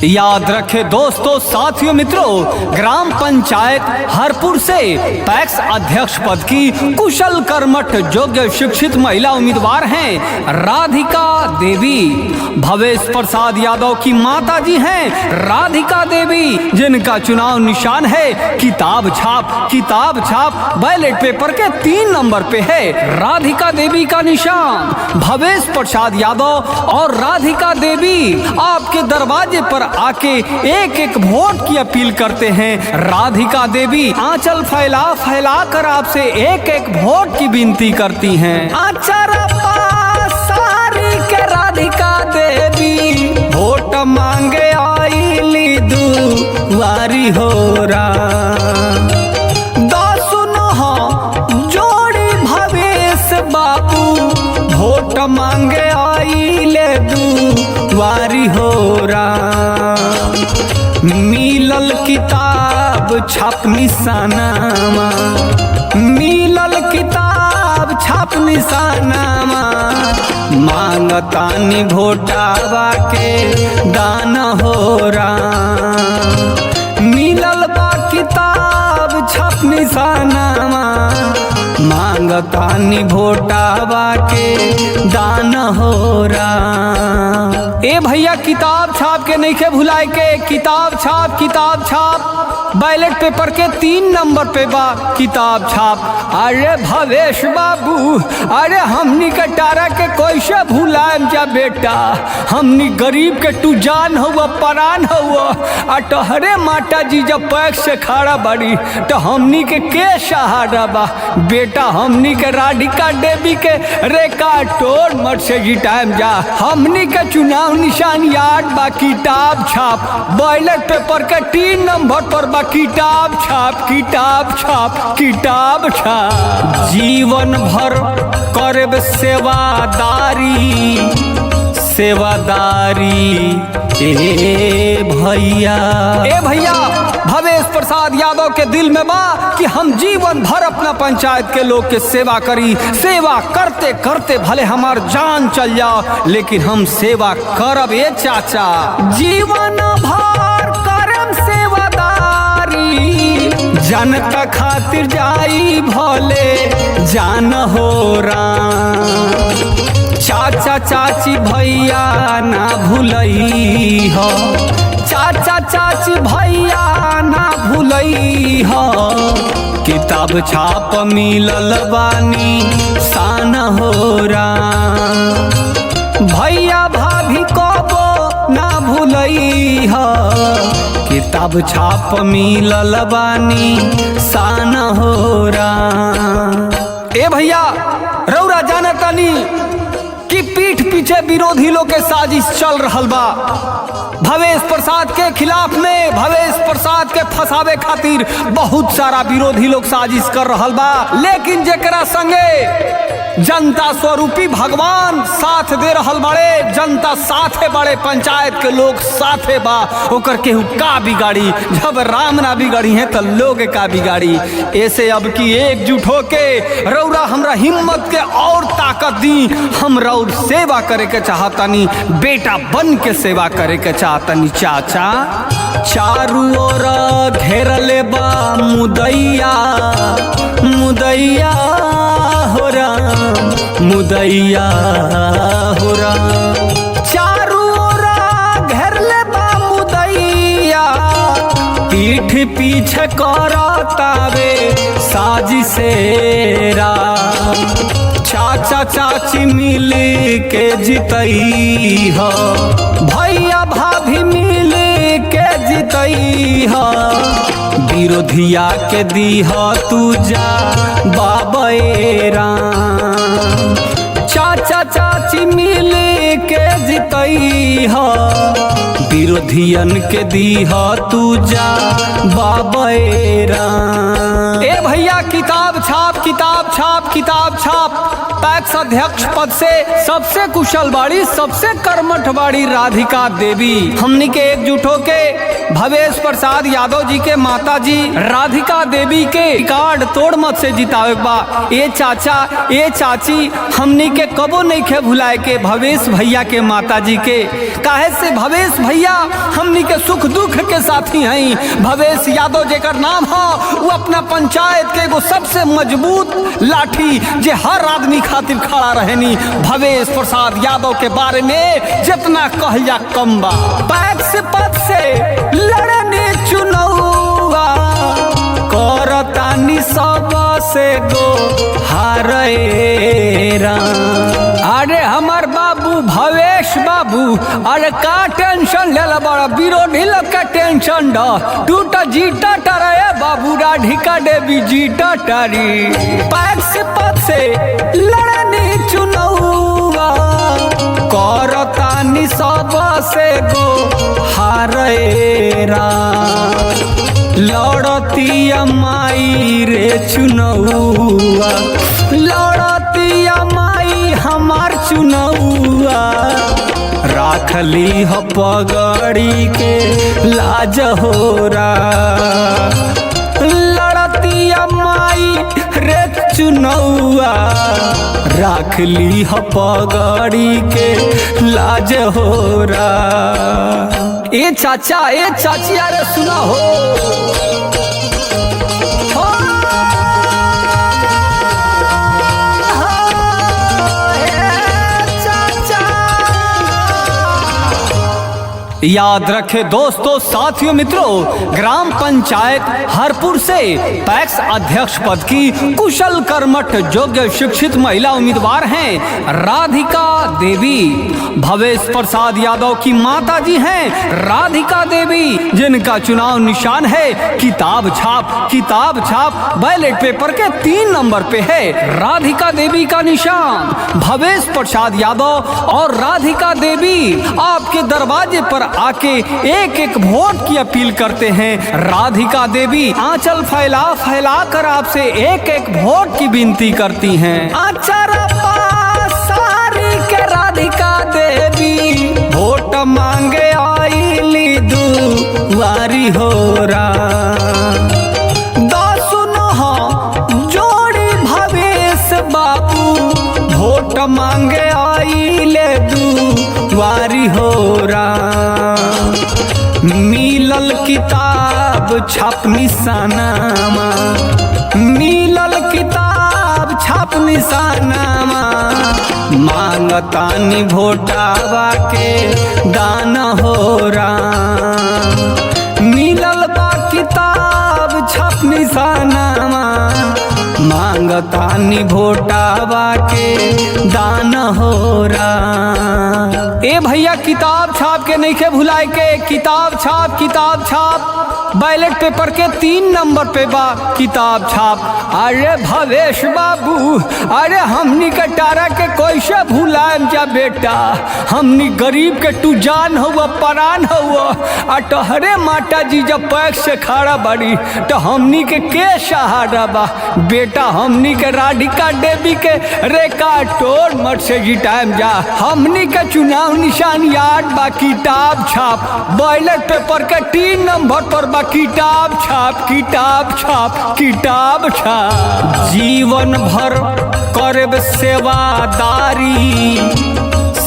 याद रखे दोस्तों, साथियों, मित्रों, ग्राम पंचायत हरपुर से पैक्स अध्यक्ष पद की कुशल कर्मठ योग्य शिक्षित महिला उम्मीदवार हैं राधिका देवी। भवेश प्रसाद यादव की माता जी हैं राधिका देवी, जिनका चुनाव निशान है किताब छाप। किताब छाप बैलेट पेपर के 3 नंबर पे है राधिका देवी का निशान। भवेश प्रसाद यादव और राधिका देवी आपके दरवाजे पर आके एक वोट की अपील करते हैं। राधिका देवी आंचल फैला फैला कर आपसे एक वोट की विनती करती हैं। आचारा सारी के राधिका देवी वोट मांगे आईली दुआरी हो जोड़ी भवेश बाबू वोट मांगे आईले दुआरी हो मिलल किताब छाप निशानामा, मिलल किताब छाप निशानामा, मांगतानी भोटावा के दान हो मिलल बा किताब छाप निशानामा, मांगतानी भोटावा के दान हो ए भैया किताब छाप के नहीं के भुलाए के। किताब छाप बैलेट पेपर के 3 नंबर पे बा किताब छाप। अरे भवेश बाबू, अरे हमनी के टारा के कैसे भुलाएम जा बेटा, हमनी गरीब के तू जान हुआ परान हुआ। आ तोहरे माता जी जब पैक्स से खड़ा बड़ी तो हमनी के सहारा बा बेटा। हमनी के राधिका देवी के रेखा तोड़ मत से जिटाएम जा। हमनी के चुनाव निशान याद बा किताब छाप, बैलेट पेपर के 3 नंबर पर बा किताब छाप। जीवन भर करब सेवादारी ए भैया भवेश प्रसाद यादव के दिल में बा कि हम जीवन भर अपना पंचायत के लोग के सेवा करी। सेवा करते करते भले हमार जान चल जाओ, लेकिन हम सेवा करब ए चाचा। जीवन भर करम सेवादारी, जनता खातिर जाई भले जान हो चाचा चाची भैया ना भूलई हो, चाचा चाची भैया ना भूलई हो। किताब छाप मिलल बानी शान हो भैया भाभी कबो ना भूलई हो। किताब छाप मिलल बानी शान हो ए भैया रौरा जाना तानी कि पीठ पीछे विरोधी लोग के साजिश चल रहल बा भवेश प्रसाद के खिलाफ में। भवेश प्रसाद के फंसावे खातिर बहुत सारा विरोधी लोग साजिश कर रहल बा, लेकिन जेकरा संगे जनता स्वरूपी भगवान साथ दे रहल बड़े, जनता साथे बड़े, पंचायत के लोग साथे बा, ओकर केहू का बिगाड़ी। जब राम ना बिगाड़ी है तो लोग का बिगाड़ी। ऐसे अब की एकजुट होके रौरा हमरा हिम्मत के और ताकत दी। हम रौर सेवा करे के चाहतनी, बेटा बन के सेवा करे के चाहतनी चाचा। चारू ओर घेरले बा मुदैया हो मुदैया हो चारू ओर घेरले बा मुदैया, पीठ पीछे करतावे साजिशे चाचा चाची मिल के जितई हो, भैया भाभी मिल के जितई हो। विरोधिया के दी हो तू जा बाबेरा, चाचा चाची मिल के जितई हो। विरोधियन के दी हो तू जा बाबेरा ए भैया किताब छाप पैक्स अध्यक्ष पद से सबसे कुशल बाड़ी, सबसे कर्मठ बाड़ी राधिका देवी। हमनी के एकजुट होके भवेश प्रसाद यादव जी के माता जी राधिका देवी के कार्ड तोड़ मत से जितावे बा। ए चाचा ए चाची हमनी के कबो नहीं खे भुलाए के भवेश भैया के माता जी के, काहे से भवेश भैया हम हमनी के सुख दुख के साथी हैं। भवेश यादव जेकर नाम हो वो अपना पंचायत के एगो सबसे मजबूत लाठी जे हर आदमी खातिर खड़ा रहेनी। भवेश प्रसाद यादव के बारे में जितना कहल जा कम बा। पैक्स पद से लड़ने चुनौआ करतानी सब से गो हारेरा। अरे हमार बाबू भवेश बाबू, अरे का टेंशन ले बड़ा विरोधी लोग का टेंशन ड टूटा जीटा टरे बाबू राधिका देवी जीटा टरी। पैक्स पद से लड़नी चुनौआ करतानी सब से गो हारेरा। लड़तिया माई रे चुनौआ, लड़तिया माई हमार चुनौआ। राखली हो पगड़ी के लाज होरा। लड़तिया माई रे चुनौआ, राखली हो पगड़ी के लाज होरा। ए चाचा ए चाची अरे सुना हो। याद रखे दोस्तों, साथियों, मित्रों, ग्राम पंचायत हरपुर से पैक्स अध्यक्ष पद की कुशल कर्मठ योग्य शिक्षित महिला उम्मीदवार हैं राधिका देवी। भवेश प्रसाद यादव की माता जी हैं राधिका देवी, जिनका चुनाव निशान है किताब छाप। किताब छाप बैलेट पेपर के 3 नंबर पे है राधिका देवी का निशान। भवेश प्रसाद यादव और राधिका देवी आपके दरवाजे पर आके एक एक वोट की अपील करते हैं। राधिका देवी आंचल फैला फैला कर आपसे एक एक वोट की विनती करती हैं। आचार सारी के राधिका देवी वोट मांगे आईली दुआरी हो रा। जोड़ी भवेश बाबू वोट मांगे आईले दुआरी हो रा। मिलल किताब छाप निशानामा, मिलल किताब छाप निशानामा। मांगतानी भोटावा के दान हो रा। मिलल बा किताब छाप निशानामा, मांगतानी भोटावा के दान हो रा। ए भैया किताब छाप के नहीं के भुलाए के, किताब छाप किताब छाप। बैलेट पेपर के 3 नंबर पे बा किताब छाप। अरे भवेश बाबू, अरे हमनी के टारा के कैसे भुलाएम जा बेटा। हमनी गरीब के तू जान हुआ परान हुआ। आ तोहरे माता जी जब पैक्स से खड़ा बड़ी तो हमनी के सहारा बा बेटा। हमनी के राधिका देवी के रेखा तोड़ मत से जिटाएम जा। हमनी के चुनाव निशान याद बा किताब छाप। बैलेट पेपर के 3 नंबर पर बा किताब छाप किताब छाप किताब छाप। जीवन भर करब सेवादारी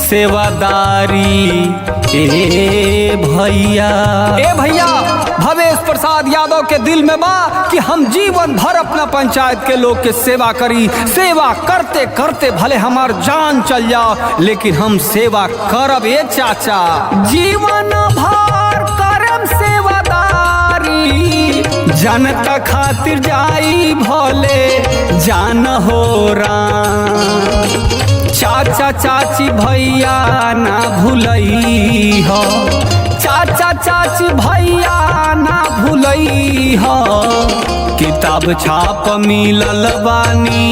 सेवादारी। ए भैया भवेश प्रसाद यादव के दिल में बा कि हम जीवन भर अपना पंचायत के लोग के सेवा करी। सेवा करते करते भले हमार जान चल जाओ, लेकिन हम सेवा करब ए चाचा। जीवन भर करम सेवादारी, जनता खातिर जाई भले जान हो राम। चाचा चाची भैया ना भूलई हो, चाचा चाची भैया ना भूलई हो। किताब छाप मिलल बानी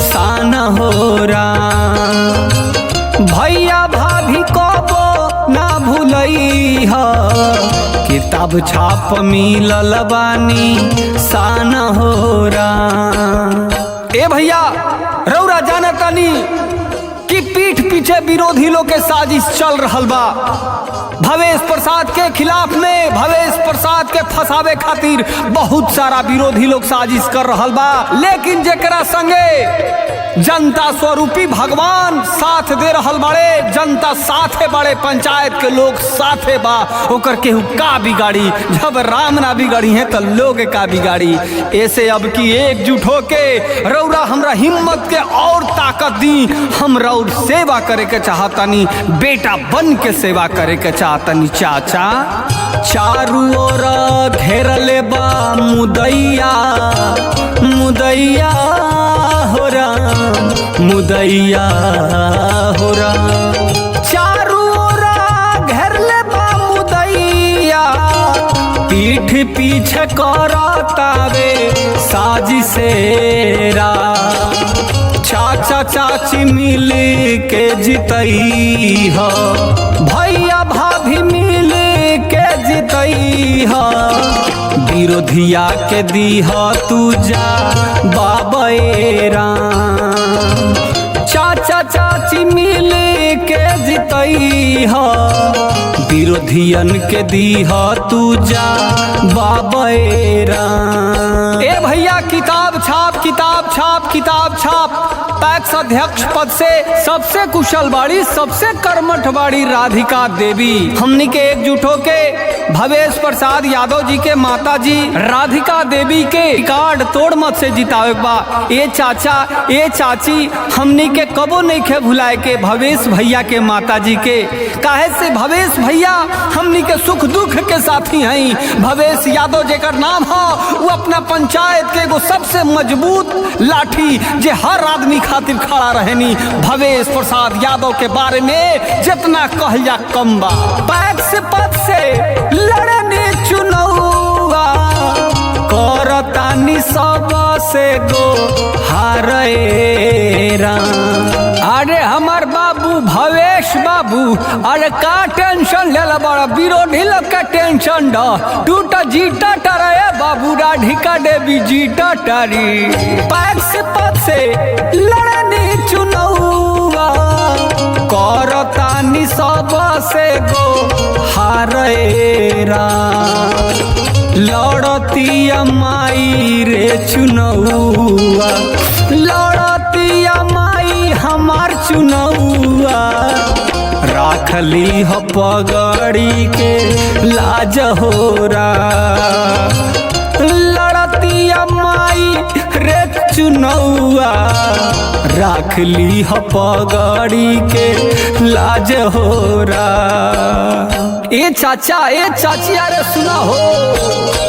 शान हो राम। भैया भाभी कबो ना भूलई हो। किताब छाप मिलल बानी शान हो राम। ए भैया रौरा जाना तानी कि पीठ जे विरोधी लोग के साजिश चल रहल बा भवेश प्रसाद के खिलाफ में, भवेश प्रसाद के फंसावे खातिर बहुत सारा विरोधी लोग साजिश कर रहल बा। लेकिन जेकरा संगे जनता स्वरूपी भगवान साथ दे रहल बाड़े, जनता साथे बड़े, पंचायत के लोग साथे बा, ओकर केहू का बिगाड़ी। जब राम ना बिगाड़ी है तो लोग का बिगाड़ी। ऐसे अब की एकजुट होके रौरा हमरा हिम्मत के और ताकत दी। हम रौर सेवा करे के चाहतनी, बेटा बन के सेवा करे के चाहतनी। चाचा चारू ओर घेरले बा मुदैया, मुदैया हो राम, मुदैया हो राम। चारू ओर घेरले बा मुदैया, पीठ पीछे करतावे साजिशेरा। चाचा चाची मिल के जितई ह, भैया भाभी मिल के जितई ह, विरोधिया के दीह तू जा बाबेरा। चाचा चाची मिल के जितई ह, विरोधियन के दीह तू जा बाबेरा। ए भैया किताब छाप, किताब छाप, किताब छाप। पैक्स अध्यक्ष पद से सबसे कुशल बाड़ी, सबसे कर्मठ बाड़ी राधिका देवी। हमनी के एकजुट होके भवेश प्रसाद यादव जी के माता जी राधिका देवी के कार्ड तोड़ मत से जितावे बा। ए चाचा ए चाची हमनी के कबो नहीं खे भुलाए के भवेश भैया के माता जी के। काहे से भवेश भैया हमनी के सुख दुख के साथी हैं। भवेश यादव जेकर नाम हो वो अपना पंचायत के एगो सबसे मजबूत लाठी जे हर आदमी खातिर खड़ा रहनी। भवेश प्रसाद यादव के बारे में जितना कहल जा कम बा। पैक्स पद से लड़ने चुनौआ करतानी सब से गो हारेरा। अरे हमार बाबू भवेश बाबू, अरे का टेंशन लेला बड़ा, विरोधी लोग का टेंशन ड टूटा जीता टरे बाबू राधिका देवी जीता टरी। पैक्स पद से लड़ने चुनौआ करतानी सब से गो हारेरा। लड़तिया माई रे चुनौआ, लड़तिया माई हमार चुनौआ, राखली हो पगड़ी के लाज होरा। लड़तिया माई रे चुनौआ, राखली हो पगड़ी के लाज होरा। ए चाचा ए चाची अरे सुना हो।